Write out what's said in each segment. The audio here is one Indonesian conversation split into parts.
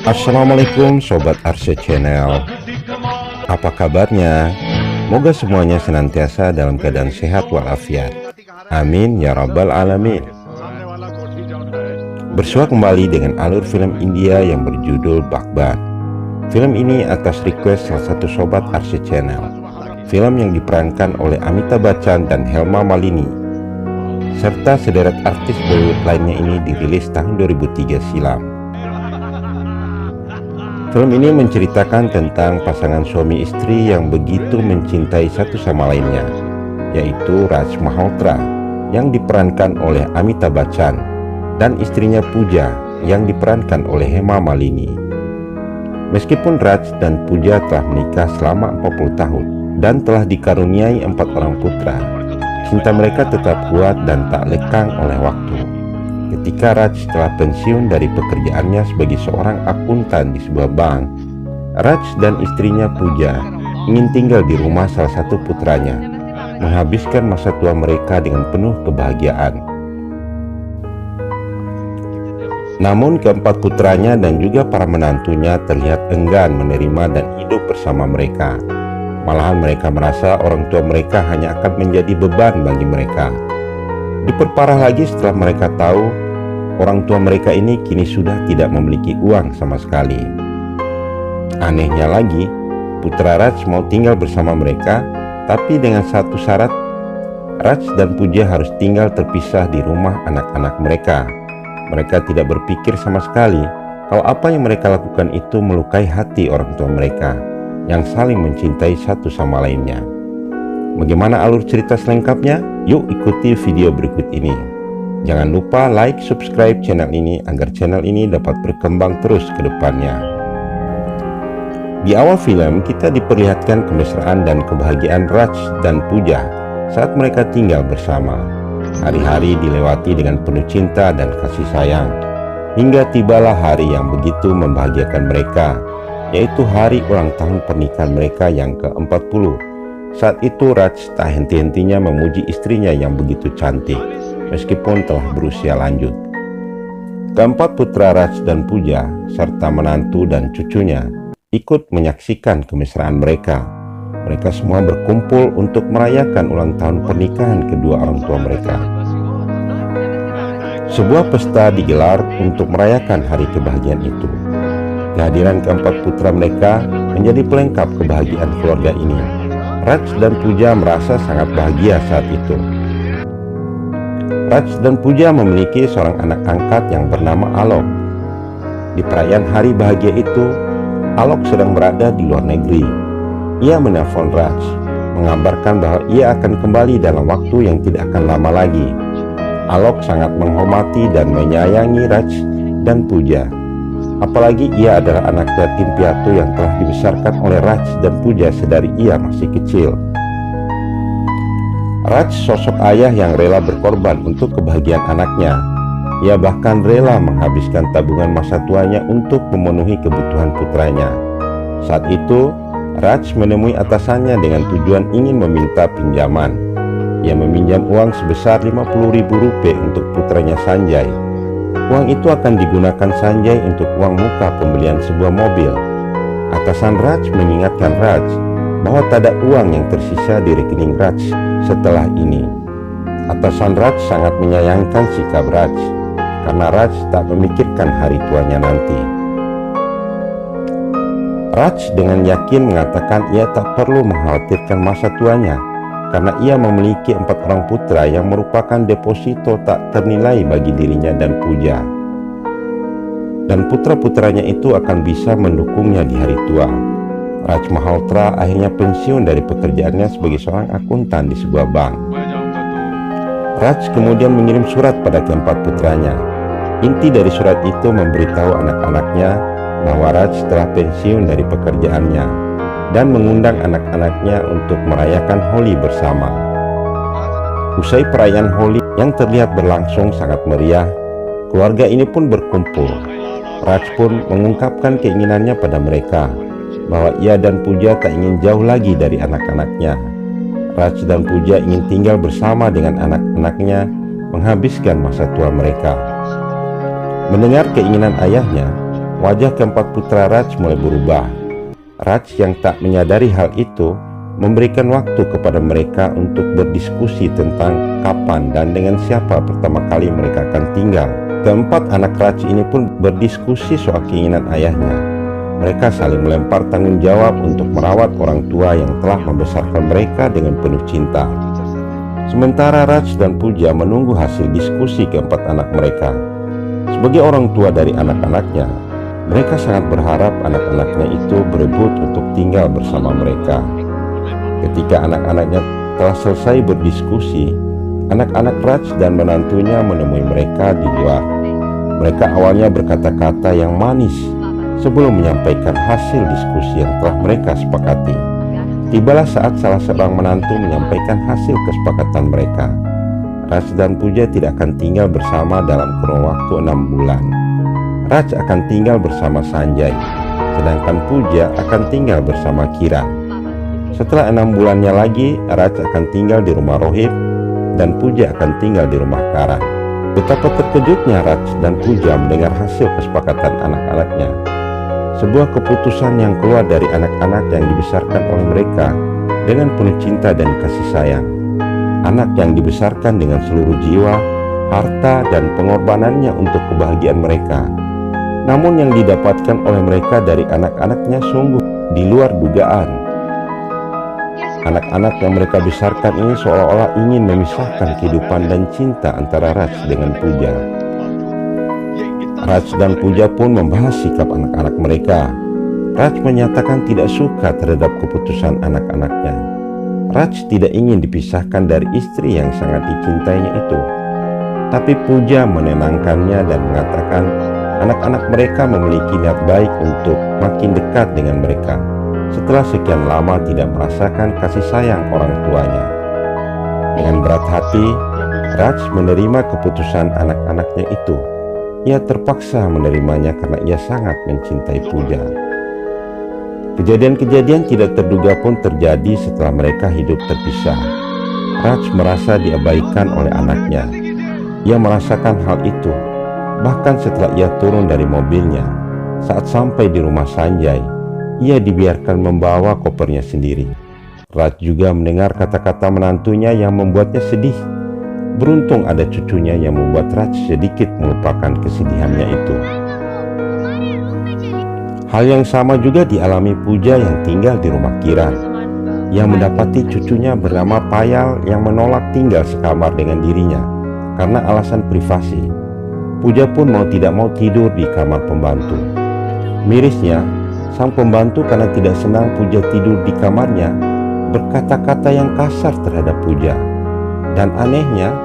Assalamualaikum Sobat Arsy Channel. Apa kabarnya? Moga semuanya senantiasa dalam keadaan sehat walafiat. Amin ya rabbal alamin. Bersua kembali dengan alur film India yang berjudul Baghban. Film ini atas request salah satu Sobat Arsy Channel. Film yang diperankan oleh Amitabh Bachchan dan Hema Malini, serta sederet artis Bollywood lainnya ini dirilis tahun 2003 silam. Film ini menceritakan tentang pasangan suami istri yang begitu mencintai satu sama lainnya, yaitu Raj Malhotra yang diperankan oleh Amitabh Bachchan dan istrinya Pooja yang diperankan oleh Hema Malini. Meskipun Raj dan Pooja telah menikah selama 40 tahun dan telah dikaruniai 4 orang putra, cinta mereka tetap kuat dan tak lekang oleh waktu. Ketika Raj telah pensiun dari pekerjaannya sebagai seorang akuntan di sebuah bank, Raj dan istrinya Pooja ingin tinggal di rumah salah satu putranya, menghabiskan masa tua mereka dengan penuh kebahagiaan. Namun keempat putranya dan juga para menantunya terlihat enggan menerima dan hidup bersama mereka. Malahan mereka merasa orang tua mereka hanya akan menjadi beban bagi mereka. Diperparah lagi setelah mereka tahu orang tua mereka ini kini sudah tidak memiliki uang sama sekali. Anehnya lagi, putra Raj mau tinggal bersama mereka, tapi dengan satu syarat, Raj dan Pooja harus tinggal terpisah di rumah anak-anak mereka. Mereka tidak berpikir sama sekali kalau apa yang mereka lakukan itu melukai hati orang tua mereka yang saling mencintai satu sama lainnya. Bagaimana alur cerita selengkapnya? Yuk ikuti video berikut ini. Jangan lupa like, subscribe channel ini agar channel ini dapat berkembang terus ke depannya. Di awal film kita diperlihatkan kemesraan dan kebahagiaan Raj dan Pooja saat mereka tinggal bersama. Hari-hari dilewati dengan penuh cinta dan kasih sayang, hingga tibalah hari yang begitu membahagiakan mereka, yaitu hari ulang tahun pernikahan mereka yang ke-40. Saat itu Raj tak henti-hentinya memuji istrinya yang begitu cantik, meskipun telah berusia lanjut. Keempat putra Raj dan Pooja, serta menantu dan cucunya, ikut menyaksikan kemesraan mereka. Mereka semua berkumpul untuk merayakan ulang tahun pernikahan kedua orang tua mereka. Sebuah pesta digelar untuk merayakan hari kebahagiaan itu. Kehadiran keempat putra mereka menjadi pelengkap kebahagiaan keluarga ini. Raj dan Pooja merasa sangat bahagia saat itu. Raj dan Pooja memiliki seorang anak angkat yang bernama Alok. Di perayaan hari bahagia itu, Alok sedang berada di luar negeri. Ia menelpon Raj, mengabarkan bahwa ia akan kembali dalam waktu yang tidak akan lama lagi. Alok sangat menghormati dan menyayangi Raj dan Pooja. Apalagi ia adalah anak yatim piatu yang telah dibesarkan oleh Raj dan Pooja sedari ia masih kecil. Raj sosok ayah yang rela berkorban untuk kebahagiaan anaknya. Ia bahkan rela menghabiskan tabungan masa tuanya untuk memenuhi kebutuhan putranya. Saat itu, Raj menemui atasannya dengan tujuan ingin meminta pinjaman. Ia meminjam uang sebesar Rp50.000 untuk putranya Sanjay. Uang itu akan digunakan Sanjay untuk uang muka pembelian sebuah mobil. Atasan Raj mengingatkan Raj bahwa tak ada uang yang tersisa di rekening Raj setelah ini. Atasan Raj sangat menyayangkan sikap Raj, karena Raj tak memikirkan hari tuanya nanti. Raj dengan yakin mengatakan ia tak perlu mengkhawatirkan masa tuanya, karena ia memiliki 4 orang putra yang merupakan deposito tak ternilai bagi dirinya dan Pooja. Dan putra-putranya itu akan bisa mendukungnya di hari tua. Raj Malhotra akhirnya pensiun dari pekerjaannya sebagai seorang akuntan di sebuah bank. Raj kemudian mengirim surat pada keempat putranya. Inti dari surat itu memberitahu anak-anaknya bahwa Raj telah pensiun dari pekerjaannya dan mengundang anak-anaknya untuk merayakan Holi bersama. Usai perayaan Holi yang terlihat berlangsung sangat meriah, keluarga ini pun berkumpul. Raj pun mengungkapkan keinginannya pada mereka bahwa ia dan Pooja tak ingin jauh lagi dari anak-anaknya. Raj dan Pooja ingin tinggal bersama dengan anak-anaknya, menghabiskan masa tua mereka. Mendengar keinginan ayahnya, Wajah keempat putra Raj mulai berubah. Raj yang tak menyadari hal itu memberikan waktu kepada mereka untuk berdiskusi tentang kapan dan dengan siapa pertama kali mereka akan tinggal. Keempat anak Raj ini pun berdiskusi soal keinginan ayahnya. Mereka saling melempar tanggung jawab untuk merawat orang tua yang telah membesarkan mereka dengan penuh cinta. Sementara Raj dan Puja menunggu hasil diskusi keempat anak mereka. Sebagai orang tua dari anak-anaknya, mereka sangat berharap anak-anaknya itu berebut untuk tinggal bersama mereka. Ketika anak-anaknya telah selesai berdiskusi, anak-anak Raj dan menantunya menemui mereka di luar. Mereka awalnya berkata-kata yang manis sebelum menyampaikan hasil diskusi yang telah mereka sepakati. Tibalah saat salah seorang menantu menyampaikan hasil kesepakatan mereka. Raj dan Puja tidak akan tinggal bersama dalam kurun waktu 6 bulan. Raj akan tinggal bersama Sanjay, sedangkan Puja akan tinggal bersama Kiran. Setelah 6 bulannya lagi, Raj akan tinggal di rumah Rohit dan Puja akan tinggal di rumah Karan. Betapa terkejutnya Raj dan Puja mendengar hasil kesepakatan anak-anaknya. Sebuah keputusan yang keluar dari anak-anak yang dibesarkan oleh mereka dengan penuh cinta dan kasih sayang. Anak yang dibesarkan dengan seluruh jiwa, harta, dan pengorbanannya untuk kebahagiaan mereka. Namun yang didapatkan oleh mereka dari anak-anaknya sungguh di luar dugaan. Anak-anak yang mereka besarkan ini seolah-olah ingin memisahkan kehidupan dan cinta antara Raj dengan Puja. Raj dan Puja pun membahas sikap anak-anak mereka. Raj menyatakan tidak suka terhadap keputusan anak-anaknya. Raj tidak ingin dipisahkan dari istri yang sangat dicintainya itu. Tapi Puja menenangkannya dan mengatakan anak-anak mereka memiliki niat baik untuk makin dekat dengan mereka setelah sekian lama tidak merasakan kasih sayang orang tuanya. Dengan berat hati, Raj menerima keputusan anak-anaknya itu. Ia terpaksa menerimanya karena ia sangat mencintai Puja. Kejadian-kejadian tidak terduga pun terjadi setelah mereka hidup terpisah. Raj merasa diabaikan oleh anaknya. Ia merasakan hal itu bahkan setelah ia turun dari mobilnya. Saat sampai di rumah Sanjay, ia dibiarkan membawa kopernya sendiri. Raj juga mendengar kata-kata menantunya yang membuatnya sedih. Beruntung ada cucunya yang membuat Raj sedikit melupakan kesedihannya itu. Hal yang sama juga dialami Puja yang tinggal di rumah Kiran. Ia mendapati cucunya bernama Payal yang menolak tinggal sekamar dengan dirinya karena alasan privasi. Puja pun mau tidak mau tidur di kamar pembantu. Mirisnya, sang pembantu karena tidak senang Puja tidur di kamarnya berkata-kata yang kasar terhadap Puja. Dan anehnya,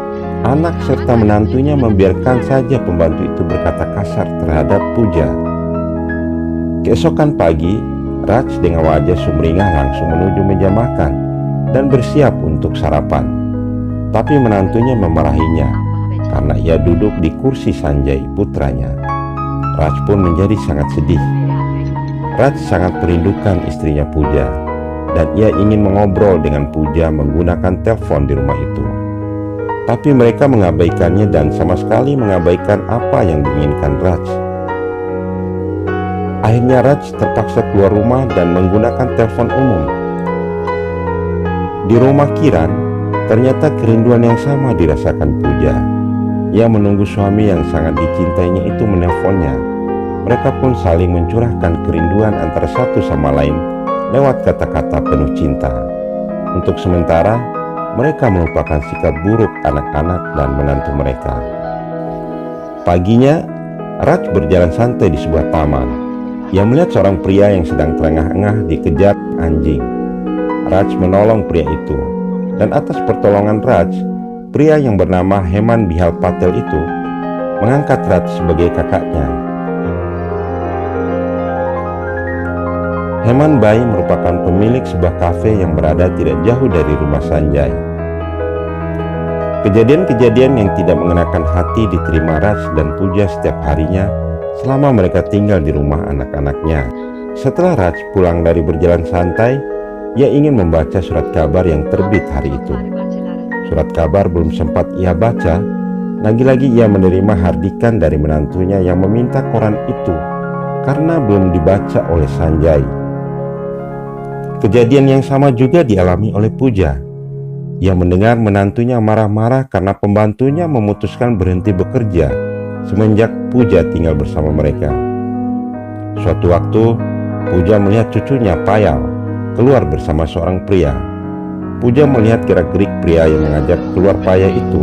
anak serta menantunya membiarkan saja pembantu itu berkata kasar terhadap Puja. Keesokan pagi, Raj dengan wajah sumringah langsung menuju meja makan dan bersiap untuk sarapan. Tapi menantunya memarahinya karena ia duduk di kursi Sanjay putranya. Raj pun menjadi sangat sedih. Raj sangat merindukan istrinya Puja dan ia ingin mengobrol dengan Puja menggunakan telepon di rumah itu. Tapi mereka mengabaikannya dan sama sekali mengabaikan apa yang diinginkan Raj. Akhirnya Raj terpaksa keluar rumah dan menggunakan telepon umum. Di rumah Kiran, ternyata kerinduan yang sama dirasakan Puja. Ia menunggu suami yang sangat dicintainya itu menelponnya. Mereka pun saling mencurahkan kerinduan antara satu sama lain lewat kata-kata penuh cinta. Untuk sementara, mereka melupakan sikap buruk anak-anak dan menantu mereka. Paginya, Raj berjalan santai di sebuah taman. Ia melihat seorang pria yang sedang terengah-engah dikejar anjing. Raj menolong pria itu, dan atas pertolongan Raj, pria yang bernama Heman Bihal Patel itu mengangkat Raj sebagai kakaknya. Heman Bai merupakan pemilik sebuah kafe yang berada tidak jauh dari rumah Sanjay. Kejadian-kejadian yang tidak mengenakan hati diterima Raj dan Puja setiap harinya selama mereka tinggal di rumah anak-anaknya. Setelah Raj pulang dari berjalan santai, ia ingin membaca surat kabar yang terbit hari itu. Surat kabar belum sempat ia baca, lagi-lagi ia menerima hardikan dari menantunya yang meminta koran itu karena belum dibaca oleh Sanjay. Kejadian yang sama juga dialami oleh Puja. Ia mendengar menantunya marah-marah karena pembantunya memutuskan berhenti bekerja semenjak Puja tinggal bersama mereka. Suatu waktu, Puja melihat cucunya Payal keluar bersama seorang pria. Puja melihat gerak-gerik pria yang mengajak keluar Payal itu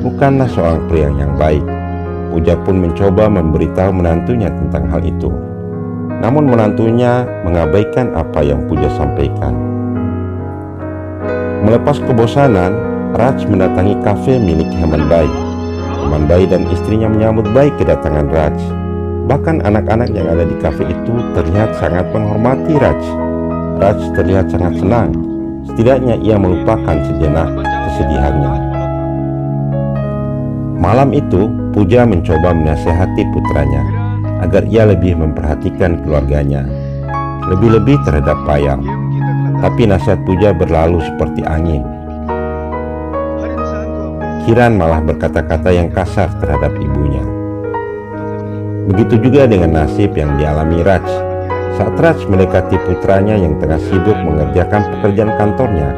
bukanlah seorang pria yang baik. Puja pun mencoba memberitahu menantunya tentang hal itu. Namun menantunya mengabaikan apa yang Puja sampaikan. Melepas kebosanan, Raj mendatangi kafe milik Hemanbai. Hemanbai dan istrinya menyambut baik kedatangan Raj. Bahkan anak-anak yang ada di kafe itu terlihat sangat menghormati Raj. Raj terlihat sangat senang. Setidaknya ia melupakan sejenak kesedihannya. Malam itu, Puja mencoba menasihati putranya agar ia lebih memperhatikan keluarganya, lebih-lebih terhadap Payal. Tapi nasihat Puja berlalu seperti angin. Kiran malah berkata-kata yang kasar terhadap ibunya. Begitu juga dengan nasib yang dialami Raj. Saat Raj mendekati putranya yang tengah sibuk mengerjakan pekerjaan kantornya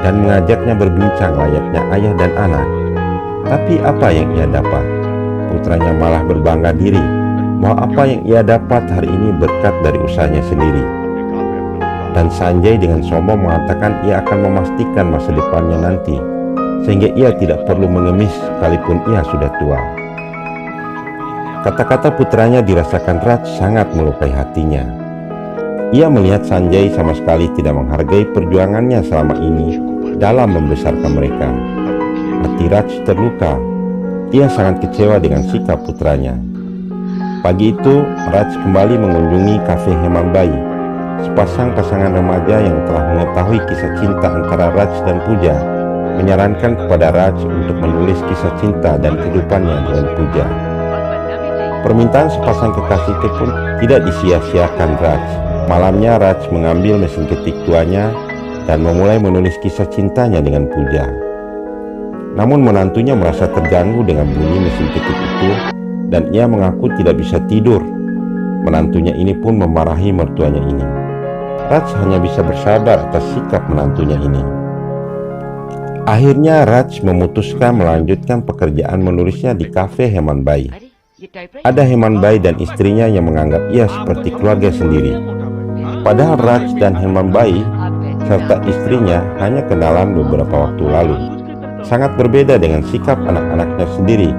dan mengajaknya berbincang layaknya ayah dan anak. Tapi apa yang ia dapat? Putranya malah berbangga diri bahwa apa yang ia dapat hari ini berkat dari usahanya sendiri. Dan Sanjay dengan sombong mengatakan ia akan memastikan masa depannya nanti, sehingga ia tidak perlu mengemis sekalipun ia sudah tua. Kata-kata putranya dirasakan Raj sangat melukai hatinya. Ia melihat Sanjay sama sekali tidak menghargai perjuangannya selama ini dalam membesarkan mereka. Hati Raj terluka. Ia sangat kecewa dengan sikap putranya. Pagi itu, Raj kembali mengunjungi kafe Hemanbai. Sepasang pasangan remaja yang telah mengetahui kisah cinta antara Raj dan Puja menyarankan kepada Raj untuk menulis kisah cinta dan kehidupannya dengan Puja. Permintaan sepasang kekasih itu pun tidak disia-siakan Raj. Malamnya Raj mengambil mesin ketik tuanya dan memulai menulis kisah cintanya dengan Puja. Namun menantunya merasa terganggu dengan bunyi mesin ketik itu dan ia mengaku tidak bisa tidur. Menantunya ini pun memarahi mertuanya ini. Raj hanya bisa bersabar atas sikap menantunya ini. Akhirnya Raj memutuskan melanjutkan pekerjaan menulisnya di kafe Hemanbai. Ada Hemanbai dan istrinya yang menganggap ia seperti keluarga sendiri. Padahal Raj dan Hemanbai serta istrinya hanya kenalan beberapa waktu lalu. Sangat berbeda dengan sikap anak-anaknya sendiri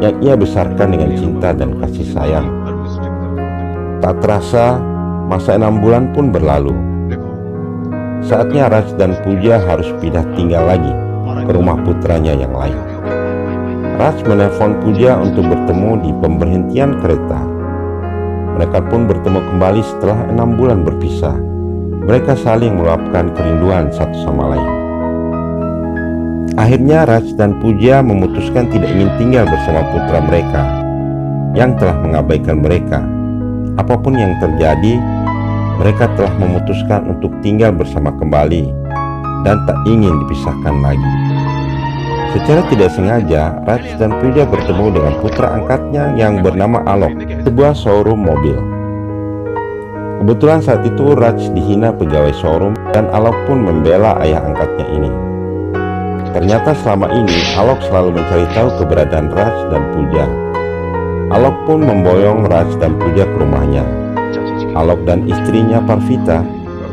yang ia besarkan dengan cinta dan kasih sayang. Tak terasa, masa 6 bulan pun berlalu. Saatnya Raj dan Puja harus pindah tinggal lagi ke rumah putranya yang lain. Raj menelpon Puja untuk bertemu di pemberhentian kereta. Mereka pun bertemu kembali setelah 6 bulan berpisah. Mereka saling meluapkan kerinduan satu sama lain. Akhirnya Raj dan Puja memutuskan tidak ingin tinggal bersama putra mereka yang telah mengabaikan mereka. Apapun yang terjadi, mereka telah memutuskan untuk tinggal bersama kembali dan tak ingin dipisahkan lagi. Secara tidak sengaja, Raj dan Puja bertemu dengan putra angkatnya yang bernama Alok di sebuah showroom mobil. Kebetulan saat itu Raj dihina pegawai showroom dan Alok pun membela ayah angkatnya ini. Ternyata selama ini Alok selalu mencari tahu keberadaan Raj dan Puja. Alok pun memboyong Raj dan Puja ke rumahnya. Alok dan istrinya Parvita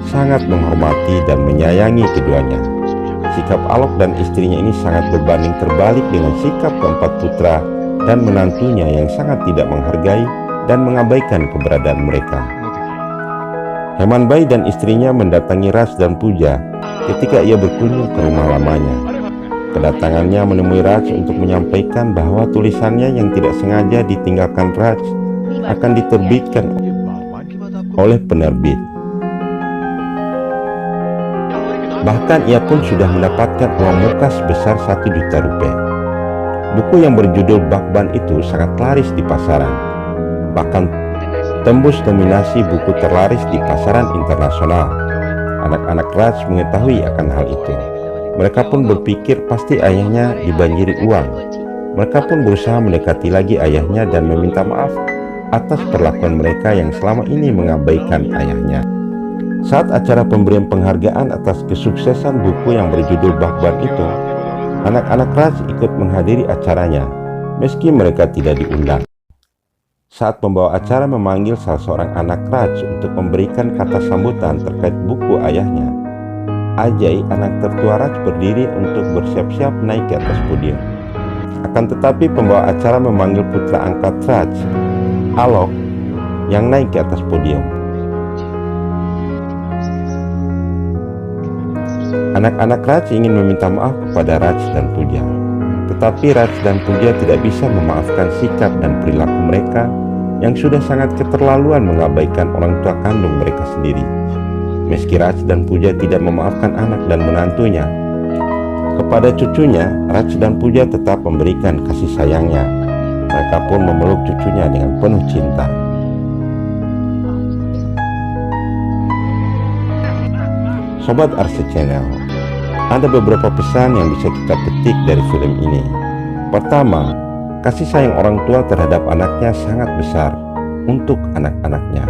sangat menghormati dan menyayangi keduanya. Sikap Alok dan istrinya ini sangat berbanding terbalik dengan sikap keempat putra dan menantunya yang sangat tidak menghargai dan mengabaikan keberadaan mereka. Hemanbai dan istrinya mendatangi Raj dan Puja ketika ia berkunjung ke rumah lamanya. Kedatangannya menemui Raj untuk menyampaikan bahwa tulisannya yang tidak sengaja ditinggalkan Raj akan diterbitkan oleh penerbit. Bahkan ia pun sudah mendapatkan uang muka sebesar 1 juta rupiah. Buku yang berjudul Bakban itu sangat laris di pasaran, bahkan tembus nominasi buku terlaris di pasaran internasional. Anak-anak Raj mengetahui akan hal itu. Mereka pun berpikir pasti ayahnya dibanjiri uang. Mereka pun berusaha mendekati lagi ayahnya dan meminta maaf atas perlakuan mereka yang selama ini mengabaikan ayahnya. Saat acara pemberian penghargaan atas kesuksesan buku yang berjudul Bahban itu, anak-anak Raj ikut menghadiri acaranya, meski mereka tidak diundang. Saat pembawa acara memanggil salah seorang anak Raj untuk memberikan kata sambutan terkait buku ayahnya, Ajay, anak tertua Raj, berdiri untuk bersiap-siap naik ke atas podium. Akan tetapi pembawa acara memanggil putra angkat Raj, Alok, yang naik ke atas podium. Anak-anak Raj ingin meminta maaf kepada Raj dan Pooja, tetapi Raj dan Pooja tidak bisa memaafkan sikap dan perilaku mereka yang sudah sangat keterlaluan mengabaikan orang tua kandung mereka sendiri. Meski Raj dan Pooja tidak memaafkan anak dan menantunya, kepada cucunya, Raj dan Pooja tetap memberikan kasih sayangnya. Mereka pun memeluk cucunya dengan penuh cinta. Sobat Arse Channel, ada beberapa pesan yang bisa kita petik dari film ini. Pertama, kasih sayang orang tua terhadap anaknya sangat besar untuk anak-anaknya.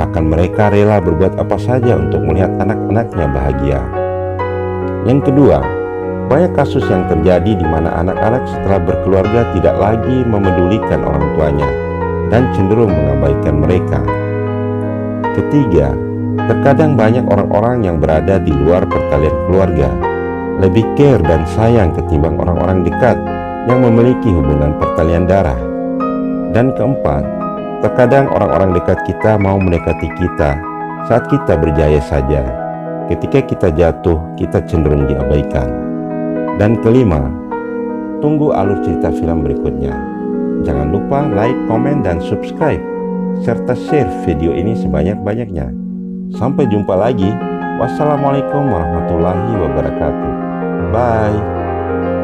Bahkan mereka rela berbuat apa saja untuk melihat anak-anaknya bahagia. Yang kedua, banyak kasus yang terjadi di mana anak-anak setelah berkeluarga tidak lagi memedulikan orang tuanya dan cenderung mengabaikan mereka. Ketiga, terkadang banyak orang-orang yang berada di luar pertalian keluarga lebih care dan sayang ketimbang orang-orang dekat yang memiliki hubungan pertalian darah. Dan keempat, terkadang orang-orang dekat kita mau mendekati kita saat kita berjaya saja. Ketika kita jatuh, kita cenderung diabaikan. Dan kelima, tunggu alur cerita film berikutnya. Jangan lupa like, komen, dan subscribe, serta share video ini sebanyak-banyaknya. Sampai jumpa lagi. Wassalamualaikum warahmatullahi wabarakatuh. Bye.